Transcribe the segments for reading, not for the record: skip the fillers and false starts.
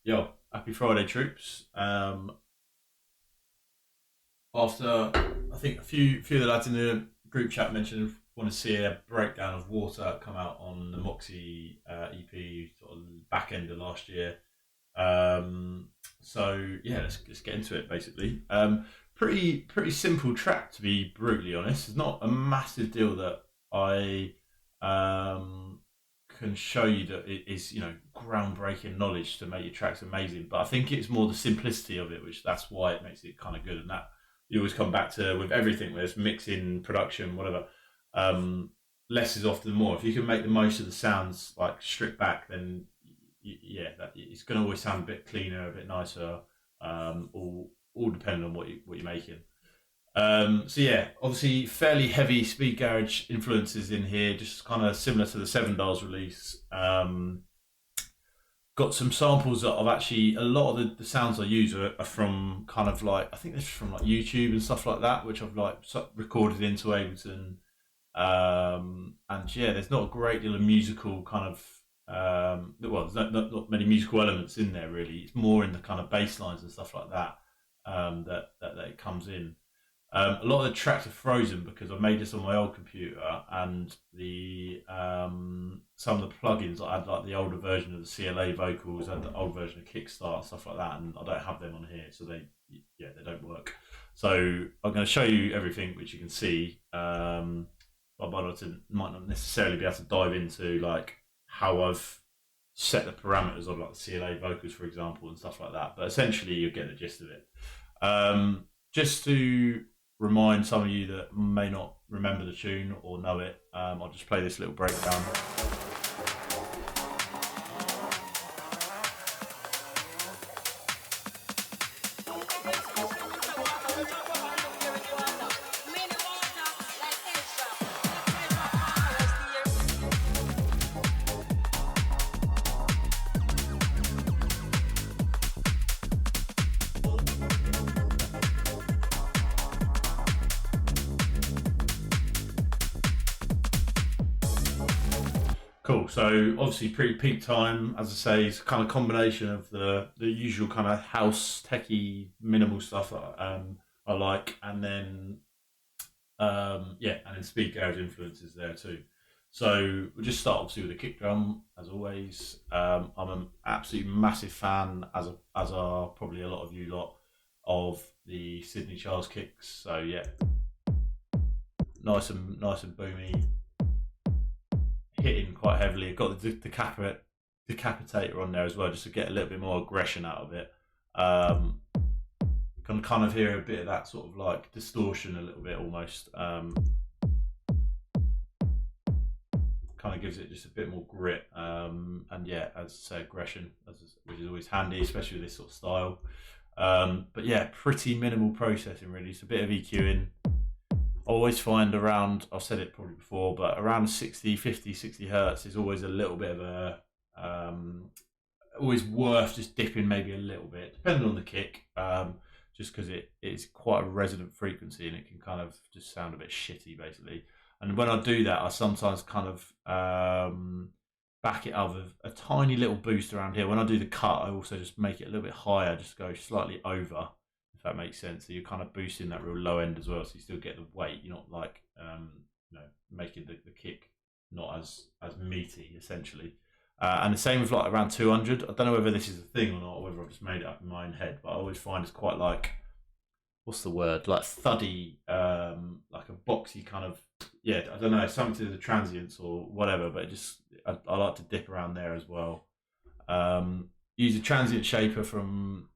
Yo, happy Friday, troops. After I think a few of the lads in the group chat mentioned want to see a breakdown of Water come out on the Moxy EP sort of back end of last year. So yeah, let's get into it basically. Pretty simple track to be brutally honest. It's not a massive deal that I um, can show you that it is groundbreaking knowledge to make your tracks amazing. But I think it's more the simplicity of it, which that's why it makes it kind of good. And that you always come back to with everything, whether it's mixing, production, whatever. Um, Less is often more. If you can make the most of the sounds like stripped back, then yeah, it's going to always sound a bit cleaner, a bit nicer. All depending on what you're making. So yeah, obviously fairly heavy speed garage influences in here, just kind of similar to the Seven Dials release. Got some samples that I've actually a lot of the sounds I use are from kind of like I think they're from like YouTube and stuff like that, which I've like recorded into Ableton. And yeah, there's not a great deal of musical kind of well, there's not many musical elements in there really. It's more in the kind of bass lines and stuff like that that it comes in. A lot of the tracks are frozen because I made this on my old computer, and the some of the plugins I had, like the older version of the CLA vocals and the old version of Kickstart stuff like that, and I don't have them on here, so they don't work. So I'm going to show you everything which you can see. I might not necessarily be able to dive into like how I've set the parameters of like the CLA vocals, for example, and stuff like that. But essentially, you get the gist of it. Just to remind some of you that may not remember the tune or know it, I'll just play this little breakdown. Cool. So obviously pretty peak time, as I say, it's kind of combination of the usual kind of house techie minimal stuff that I like, and then yeah, and then speed garage influences there too. So we'll just start obviously with the kick drum as always. I'm an absolutely massive fan, as are probably a lot of you lot, of the Sydney Charles kicks. So yeah, nice and boomy, hitting quite heavily. I've got the decapitator on there as well, just to get a little bit more aggression out of it. Um, can kind of hear a bit of that sort of like distortion a little bit almost. Kind of gives it just a bit more grit. And yeah, as I say, aggression, which is always handy, especially with this sort of style. But yeah, pretty minimal processing really. It's a bit of EQing. I always find around, I've said it probably before, but around 60, 50, 60 hertz is always a little bit of a, always worth just dipping maybe a little bit, depending on the kick, just because it's quite a resonant frequency and it can kind of just sound a bit shitty basically. And when I do that, I sometimes kind of back it up with a tiny little boost around here. When I do the cut, I also just make it a little bit higher, just go slightly over, if that makes sense. So you're kind of boosting that real low end as well, so you still get the weight. You're not like making the kick not as meaty essentially. And the same with like around 200. I don't know whether this is a thing or not, or whether I've just made it up in my own head, but I always find it's quite like, what's the word, like thuddy, like a boxy kind of, yeah, I don't know, something to do with the transients or whatever, but I like to dip around there as well. Use a transient shaper from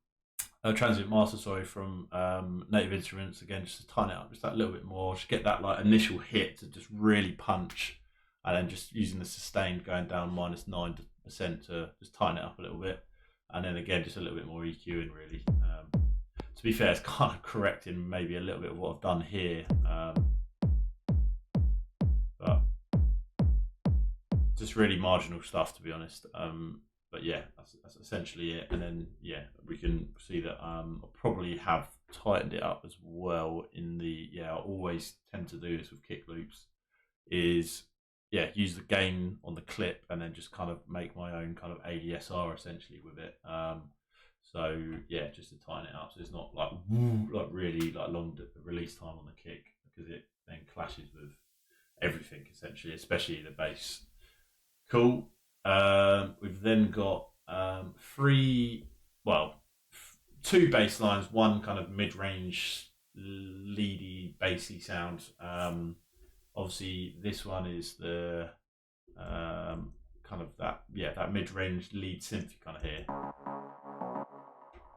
transient master, sorry, from Native Instruments, again, just to tighten it up just that little bit more, just get that like initial hit to just really punch, and then just using the sustained going down -9% to just tighten it up a little bit, and then again just a little bit more EQing really. To be fair, it's kind of correcting maybe a little bit of what I've done here, but just really marginal stuff to be honest. But yeah, that's essentially it. And then yeah, we can see that I probably have tightened it up as well in the, yeah, I always tend to do this with kick loops, is yeah, use the gain on the clip and then just kind of make my own kind of ADSR essentially with it. So yeah, just to tighten it up so it's not like like really like long release time on the kick, because it then clashes with everything essentially, especially the bass. Cool. We've then got three, well, two bass lines, one kind of mid-range, leady, bassy sound. Obviously, this one is the kind of that, yeah, that mid-range lead synth you kind of hear,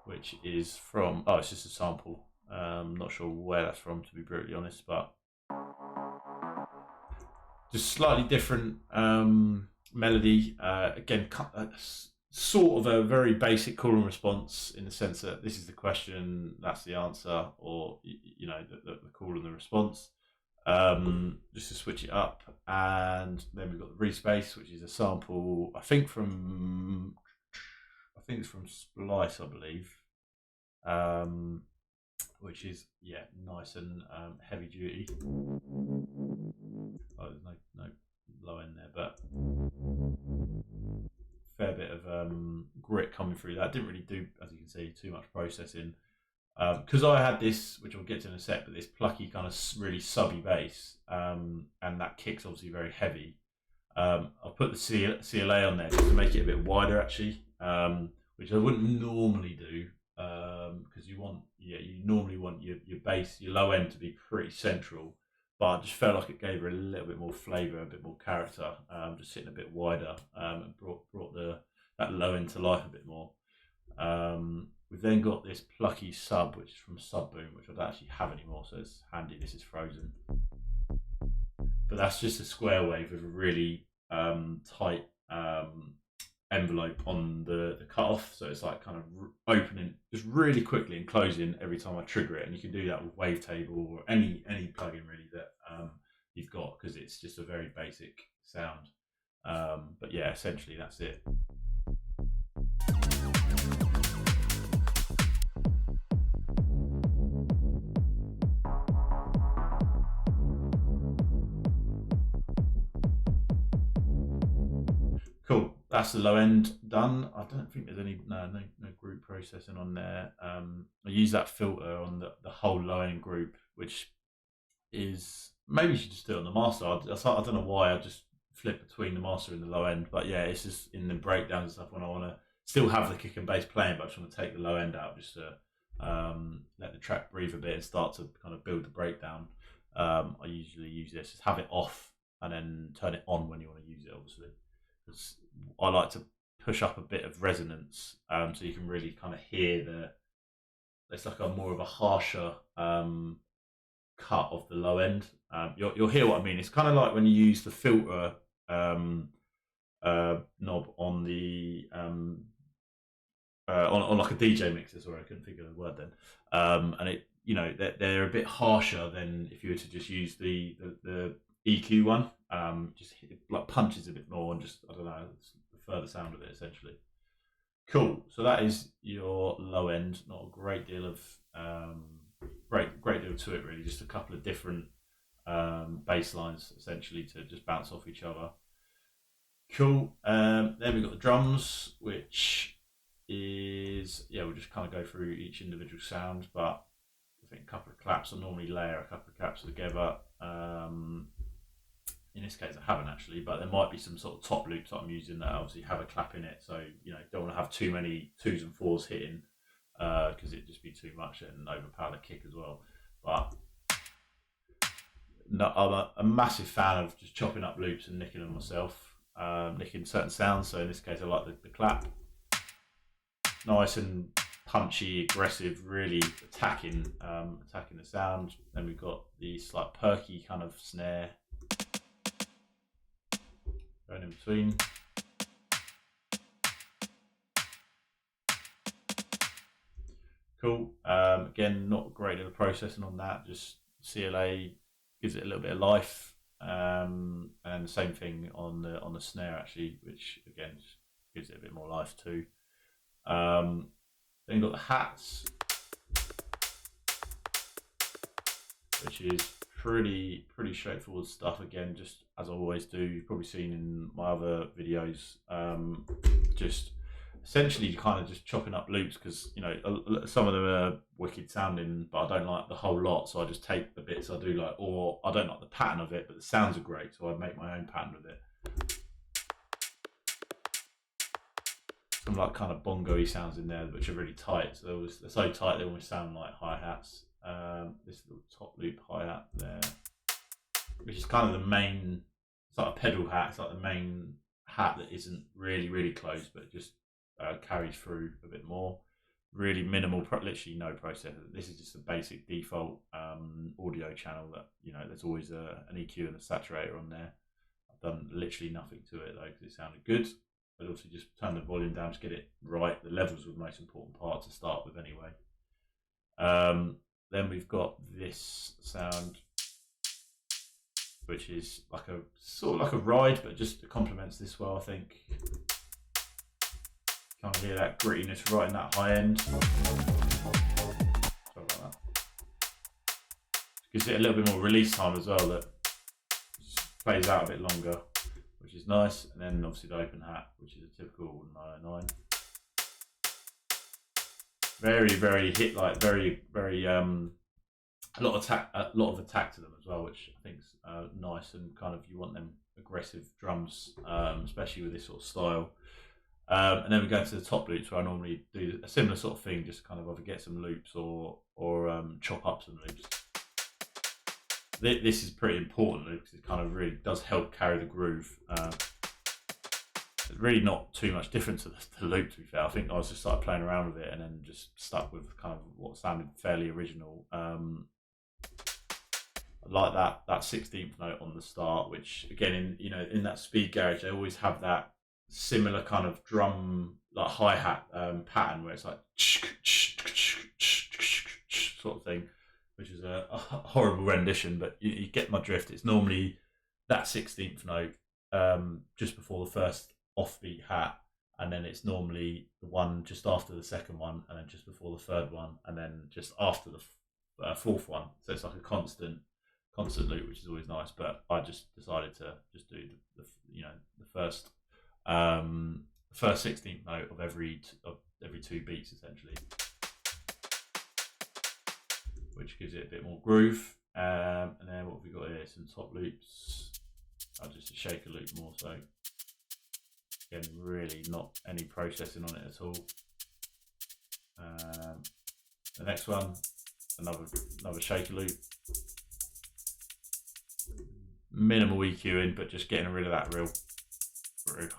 which is from, oh, it's just a sample. Not sure where that's from, to be brutally honest, but just slightly different melody. Again, sort of a very basic call and response, in the sense that this is the question, that's the answer, or you know, the call and the response. Just to switch it up, and then we've got the respace, which is a sample, I think it's from Splice, I believe. Which is, yeah, nice and heavy duty. Oh, there's no low end there, but fair bit of grit coming through that. Didn't really do, as you can see, too much processing, because I had this, which I'll get to in a sec, but this plucky kind of really subby bass, and that kick's obviously very heavy. I'll put the CLA on there just to make it a bit wider, actually, which I wouldn't normally do, because you normally want your bass, your low end, to be pretty central. But I just felt like it gave her a little bit more flavour, a bit more character, just sitting a bit wider, and brought that low end to life a bit more. We've then got this plucky sub, which is from Subboom, which I don't actually have anymore, so it's handy. This is frozen, but that's just a square wave with a really tight envelope on the cutoff, so it's like kind of opening just really quickly and closing every time I trigger it. And you can do that with Wavetable or any plugin really that you've got, because it's just a very basic sound. But yeah, essentially that's it. Cool. That's the low end done. I don't think there's any no group processing on there. I use that filter on the whole low end group, which is, maybe you should just do it on the master. I don't know why I just flip between the master and the low end, but yeah, it's just in the breakdowns and stuff when I want to still have the kick and bass playing, but I just want to take the low end out just to let the track breathe a bit and start to kind of build the breakdown. I usually use this, just have it off and then turn it on when you want to use it, obviously. I like to push up a bit of resonance, so you can really kind of hear it's like a more of a harsher cut of the low end. You'll hear what I mean. It's kind of like when you use the filter knob on the on like a DJ mixer. Sorry, I couldn't think of the word then. And it, you know, they're a bit harsher than if you were to just use the EQ one. Just like punches a bit more and just, I don't know, the further sound of it essentially. Cool. So that is your low end. Not a great deal of great deal to it really. Just a couple of different bass lines essentially to just bounce off each other. Cool. Then we've got the drums, which is, yeah, we'll just kind of go through each individual sound, but I think a couple of claps. I normally layer a couple of claps together. In this case, I haven't actually, but there might be some sort of top loops that I'm using that obviously have a clap in it. So, you know, don't want to have too many 2s and 4s hitting, because it'd just be too much and overpower the kick as well. But no, I'm a massive fan of just chopping up loops and nicking them myself, nicking certain sounds. So in this case, I like the clap. Nice and punchy, aggressive, really attacking the sound. Then we've got the slight perky kind of snare going in between. Cool. Again, not a great deal of processing on that. Just CLA gives it a little bit of life, and the same thing on the snare actually, which again just gives it a bit more life too. Then you've got the hats, which is pretty straightforward stuff. Again, just as I always do, you've probably seen in my other videos. Just essentially kind of just chopping up loops, because you know some of them are wicked sounding, but I don't like the whole lot, so I just take the bits I do like, or I don't like the pattern of it, but the sounds are great, so I make my own pattern with it. Some like kind of bongo-y sounds in there, which are really tight. So they're so tight they almost sound like hi-hats. This little top loop hi-hat there, which is kind of the main. It's like a pedal hat. It's like the main hat that isn't really closed, but just carries through a bit more. Really minimal, literally no processor. This is just a basic default audio channel that, you know, there's always an EQ and a saturator on there. I've done literally nothing to it though because it sounded good. I'd also just turn the volume down to get it right. The levels were the most important part to start with anyway. Then we've got this sound, which is like a sort of like a ride, but just complements this well, I think. Kind of hear that grittiness right in that high end. Sorry about that. Gives it a little bit more release time as well, that plays out a bit longer, which is nice. And then obviously the open hat, which is a typical 909. Very hit, like very a lot of attack to them as well, which I think is nice, and kind of you want them aggressive drums, especially with this sort of style. And then we go into the top loops, where I normally do a similar sort of thing, just kind of either get some loops or chop up some loops. This is pretty important because it kind of really does help carry the groove. It's really not too much different to the loop, to be fair. I think I was just started playing around with it and then just stuck with kind of what sounded fairly original. I like that 16th note on the start, which again, in that speed garage, they always have that similar kind of drum, like hi-hat pattern, where it's like sort of thing, which is a horrible rendition, but you get my drift. It's normally that 16th note just before the first offbeat hat, and then it's normally the one just after the second one, and then just before the third one, and then just after the fourth one. So it's like a constant loop, which is always nice. But I just decided to just do the first 16th note of every 2 beats essentially, which gives it a bit more groove. And then what have we got here? Some top loops. Just a shaker loop more so. Again, really not any processing on it at all. The next one, another shaker loop. Minimal EQing, but just getting rid of that real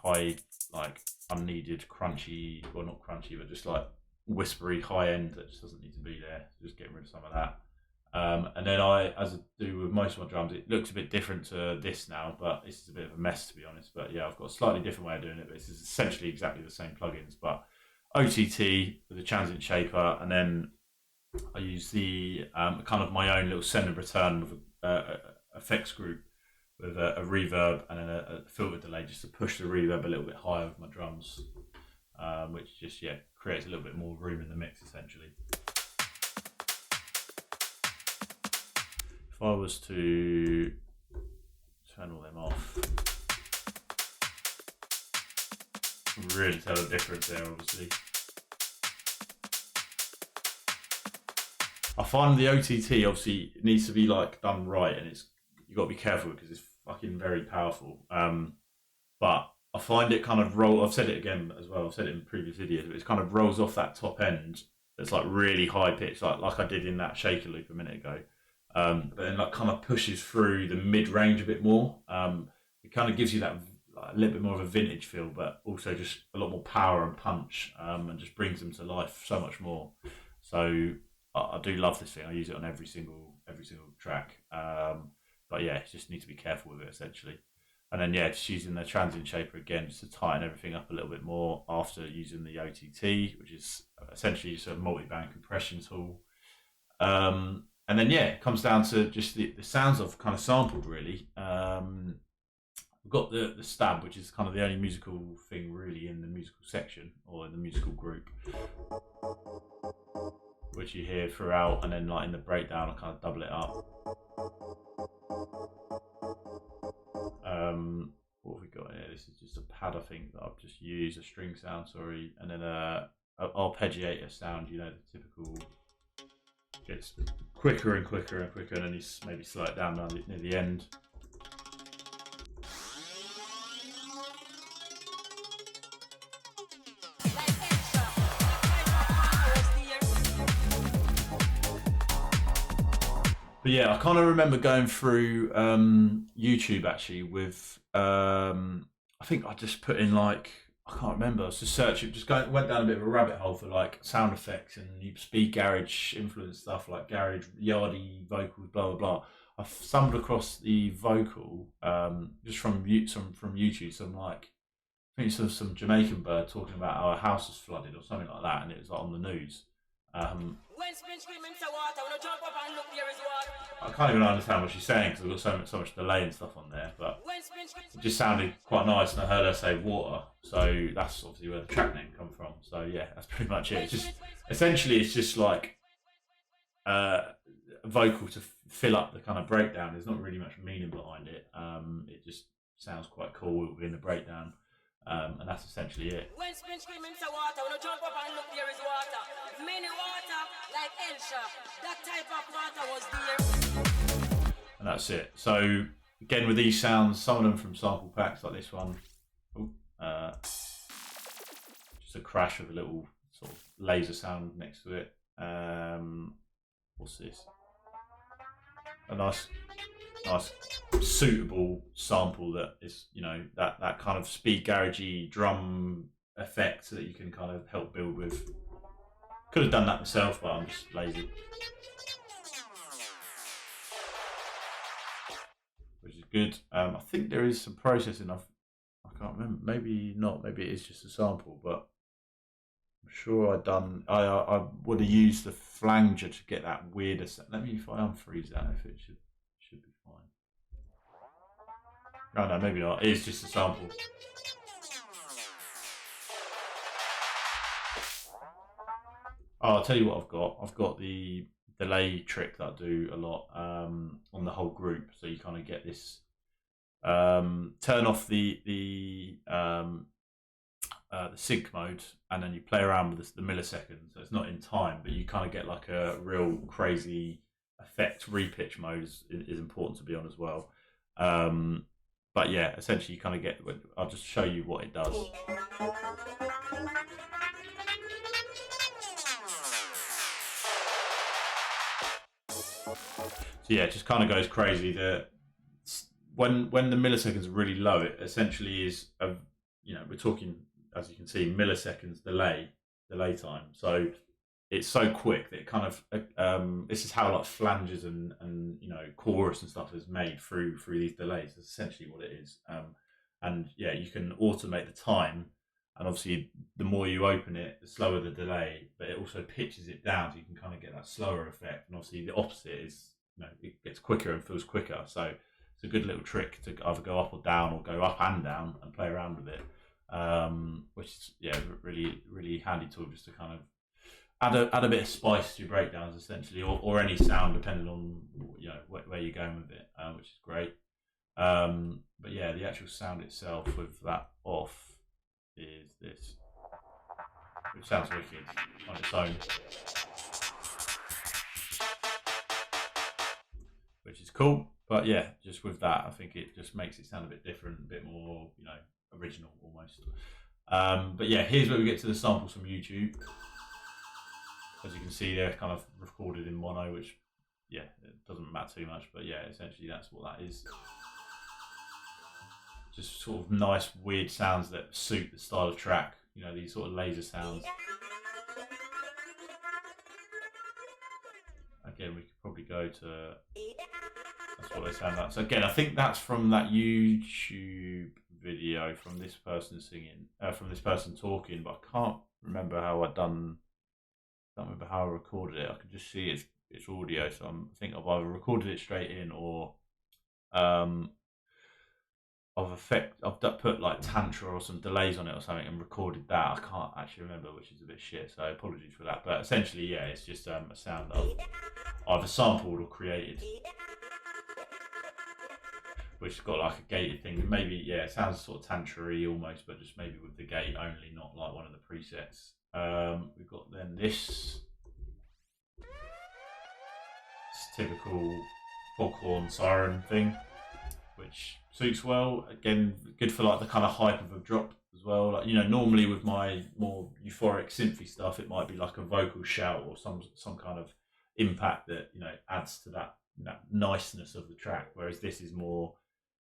high, like unneeded crunchy, well not crunchy, but just like whispery high end that just doesn't need to be there. Just getting rid of some of that. And then as I do with most of my drums, it looks a bit different to this now, but this is a bit of a mess, to be honest. But yeah, I've got a slightly different way of doing it, but this is essentially exactly the same plugins, but OTT with a transient shaper, and then I use the kind of my own little send and return with a effects group with a reverb and then a filter delay, just to push the reverb a little bit higher with my drums, which just creates a little bit more room in the mix essentially. If I was to turn all them off, really tell the difference there obviously. I find the OTT obviously it needs to be like done right, and you've got to be careful because it's fucking very powerful. But I find it kind of I've said it again as well, I've said it in previous videos, but it kind of rolls off that top end that's like really high pitched, like I did in that shaker loop a minute ago. But then like kind of pushes through the mid range a bit more. It kind of gives you that a little bit more of a vintage feel, but also just a lot more power and punch, and just brings them to life so much more. So I do love this thing. I use it on every single track. But yeah, just need to be careful with it essentially. And then just using the transient shaper again, just to tighten everything up a little bit more after using the OTT, which is essentially just a multi-band compression tool. And then it comes down to just the sounds I've kind of sampled really. We've got the stab, which is kind of the only musical thing really in the musical section or in the musical group, which you hear throughout, and then like in the breakdown I kind of double it up. I think, that I've just used, a string sound, sorry, and then a arpeggiator sound, you know, the typical, gets quicker and quicker and quicker, and then you maybe slow it down near the end. But yeah, I kind of remember going through YouTube actually with, I think I just put in like, I can't remember, I was just searching, went down a bit of a rabbit hole for like sound effects and speed garage influence stuff, like garage, yardy vocals, blah, blah, blah. I stumbled across the vocal just from YouTube, some like, I think it's some Jamaican bird talking about how a house is flooded or something like that, and it was like on the news. I can't even understand what she's saying because I've got so much delay and stuff on there, but it just sounded quite nice, and I heard her say water, so that's obviously where the track name come from. So yeah, that's pretty much it. It's just essentially, it's just like a vocal to fill up the kind of breakdown. There's not really much meaning behind it. It just sounds quite cool within the breakdown. And that's essentially it. When spin screaming to water, when you jump up and look, there is water. Many water, like Elsha. That type of water was there. And that's it. So, again, with these sounds, some of them from sample packs, like this one. Just a crash with a little sort of laser sound next to it. What's this? A nice suitable sample that is, you know, that kind of speed garagey drum effect that you can kind of help build with. Could have done that myself, but I'm just lazy. Which is good. I think there is some processing. I can't remember. Maybe not. Maybe it is just a sample, but I'm sure I would have used the flanger to get that weirder sound. Let me, if I unfreeze that, if it should be fine. Oh no, maybe not. It is just a sample. Oh, I'll tell you what I've got. I've got the delay trick that I do a lot on the whole group. So you kind of get this. Turn off the sync mode, and then you play around with the milliseconds. So it's not in time, but you kind of get like a real crazy effect. Repitch mode is important to be on as well. But yeah, essentially you kind of get, I'll just show you what it does. So yeah, it just kind of goes crazy. When the milliseconds are really low, it essentially is, you know, we're talking, as you can see, milliseconds delay time. So it's so quick that it kind of, this is how like flanges and you know, chorus and stuff is made through these delays. That's essentially what it is. And yeah, you can automate the time, and obviously the more you open it, the slower the delay, but it also pitches it down so you can kind of get that slower effect. And obviously the opposite is, you know, it gets quicker and feels quicker. So it's a good little trick to either go up or down, or go up and down and play around with it. Which is, yeah, really, really handy tool just to kind of add a bit of spice to your breakdowns, essentially, or any sound depending on, you know, where you're going with it, which is great. But yeah, the actual sound itself with that off is this. It sounds wicked on its own, which is cool. But yeah, just with that, I think it just makes it sound a bit different, a bit more, you know, original almost. But yeah, here's where we get to the samples from YouTube. As you can see, they're kind of recorded in mono, which, yeah, it doesn't matter too much, but yeah, essentially that's what that is. Just sort of nice, weird sounds that suit the style of track, you know, these sort of laser sounds. Again, we could probably go to, that's what they sound like. So again, I think that's from that YouTube video from this person singing, from this person talking, but I can't remember how I recorded it. I could just see its audio, so I think I've either recorded it straight in, or I've put like tantra or some delays on it or something and recorded that. I can't actually remember, which is a bit shit, so apologies for that. But essentially, yeah, it's just a sound that I've either sampled or created. which has got like a gated thing. Maybe, yeah, it sounds sort of tantra-y almost, but just maybe with the gate only, not like one of the presets. We've got then this typical foghorn siren thing, which suits well. Again, good for like the kind of hype of a drop as well. Like, you know, normally with my more euphoric synthy stuff, it might be like a vocal shout or some kind of impact that, you know, adds to that niceness of the track. Whereas this is more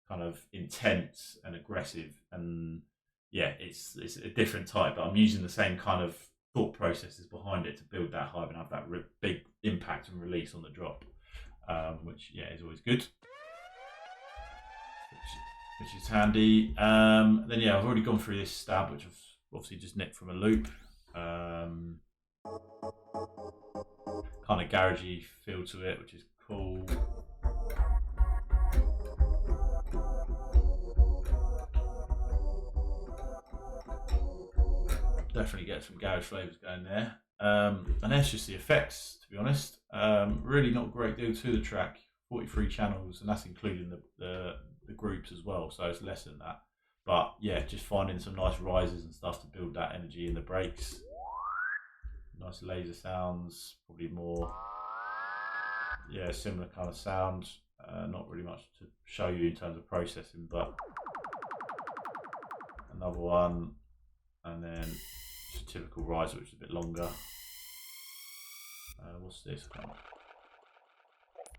kind of intense and aggressive, and yeah, it's a different type. But I'm using the same kind of thought processes behind it to build that hype and have that big impact and release on the drop, which yeah is always good. Which is handy. Then yeah, I've already gone through this stab, which I've obviously just nicked from a loop. Kind of garagey feel to it, which is cool. Definitely get some garage flavours going there. And that's just the effects, to be honest. Really not a great deal to the track. 43 channels, and that's including the groups as well, so it's less than that. But yeah, just finding some nice rises and stuff to build that energy in the breaks. Nice laser sounds, probably more, yeah, similar kind of sound. Not really much to show you in terms of processing, but another one, and then just a typical riser, which is a bit longer. What's this one?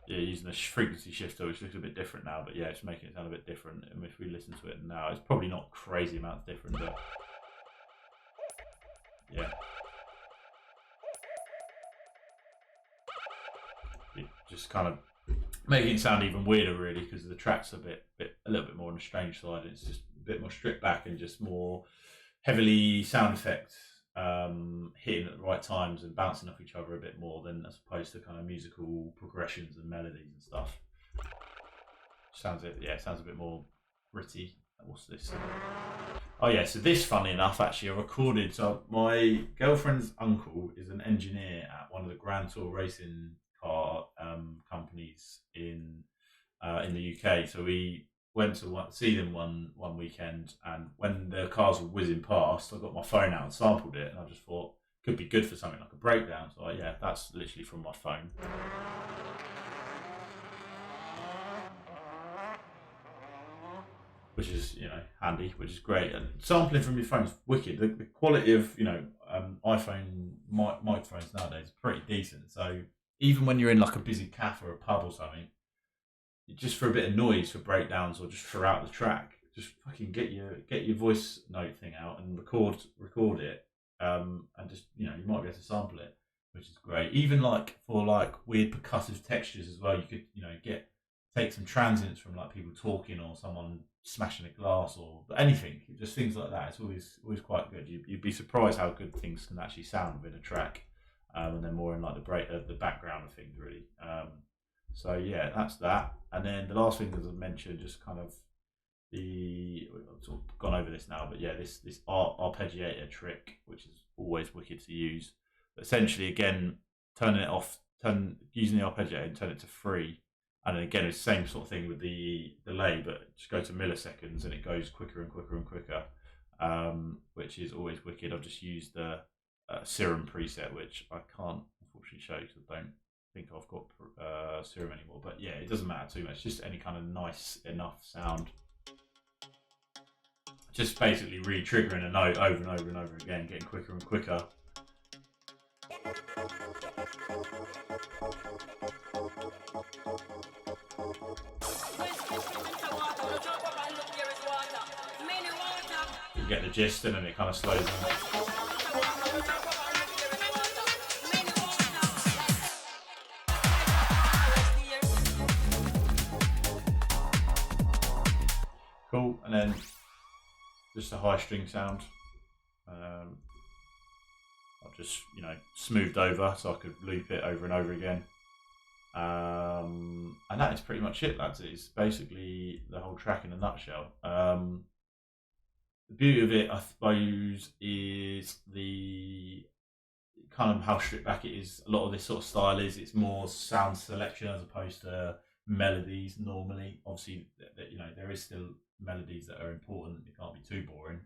Yeah, using the frequency shifter, which looks a bit different now, but yeah, it's making it sound a bit different. And if we listen to it now, it's probably not crazy amounts different, but yeah, it just kind of making it sound even weirder, really, because the track's a little bit more on the strange side. It's just a bit more stripped back and just more heavily sound effects hitting at the right times and bouncing off each other a bit more than as opposed to kind of musical progressions and melodies and stuff. Sounds a bit more gritty. What's this? Oh yeah, so this, funny enough, actually I recorded. So my girlfriend's uncle is an engineer at one of the Grand Tour racing car companies in the UK. So we went to see them one weekend, and when the cars were whizzing past, I got my phone out and sampled it, and I just thought it could be good for something like a breakdown. So yeah, that's literally from my phone. Which is, you know, handy, which is great. And sampling from your phone's wicked. The quality of, you know, iPhone microphones nowadays is pretty decent. So even when you're in like a busy cafe or a pub or something, just for a bit of noise for breakdowns or just throughout the track, just fucking get your voice note thing out and record it, and just, you know, you might be able to sample it, which is great. Even like for like weird percussive textures as well, you could, you know, take some transients from like people talking or someone smashing a glass or anything, just things like that. It's always quite good. You'd be surprised how good things can actually sound within a track, and then more in like the background of things, really. So yeah, that's that. And then the last thing, as I mentioned, just kind of I've sort of gone over this now, but yeah, this arpeggiator trick, which is always wicked to use. But essentially, again, turning it off, using the arpeggiator and turn it to 3. And then again, it's the same sort of thing with the delay, but just go to milliseconds and it goes quicker and quicker and quicker, which is always wicked. I've just used the Serum preset, which I can't unfortunately show because I don't think I've got Serum anymore. But yeah, it doesn't matter too much. Just any kind of nice enough sound. Just basically re-triggering a note over and over and over again, getting quicker and quicker. You get the gist, and then it kind of slows down. Cool, and then just a high string sound. I've just, you know, smoothed over so I could loop it over and over again. And that is pretty much it, lads. It's basically the whole track in a nutshell. The beauty of it, I suppose, is the kind of how stripped back it is. A lot of this sort of style it's more sound selection as opposed to melodies normally. Obviously, you know, there is still melodies that are important. It can't be too boring.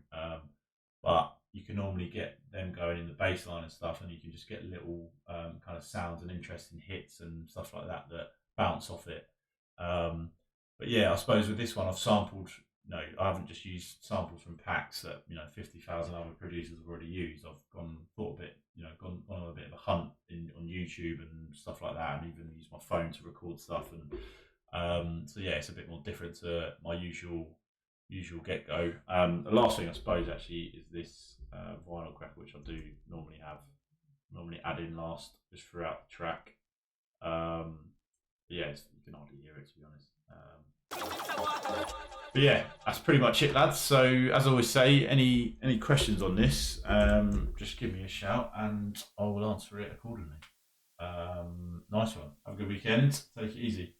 But you can normally get them going in the bass line and stuff, and you can just get little kind of sounds and interesting hits and stuff like that that bounce off it. But yeah, I suppose with this one, I've sampled. No, I haven't just used samples from packs that 50,000 other producers have already used. I've thought a bit, gone on a bit of a hunt on YouTube and stuff like that, and even used my phone to record stuff. And so yeah, it's a bit more different to my usual get go. The last thing I suppose actually is this vinyl cracker, which I do normally add in last just throughout the track. Yeah, you can hardly hear it, to be honest. But yeah, that's pretty much it, lads. So as I always say, any questions on this, just give me a shout and I will answer it accordingly. Nice one. Have a good weekend. Take it easy.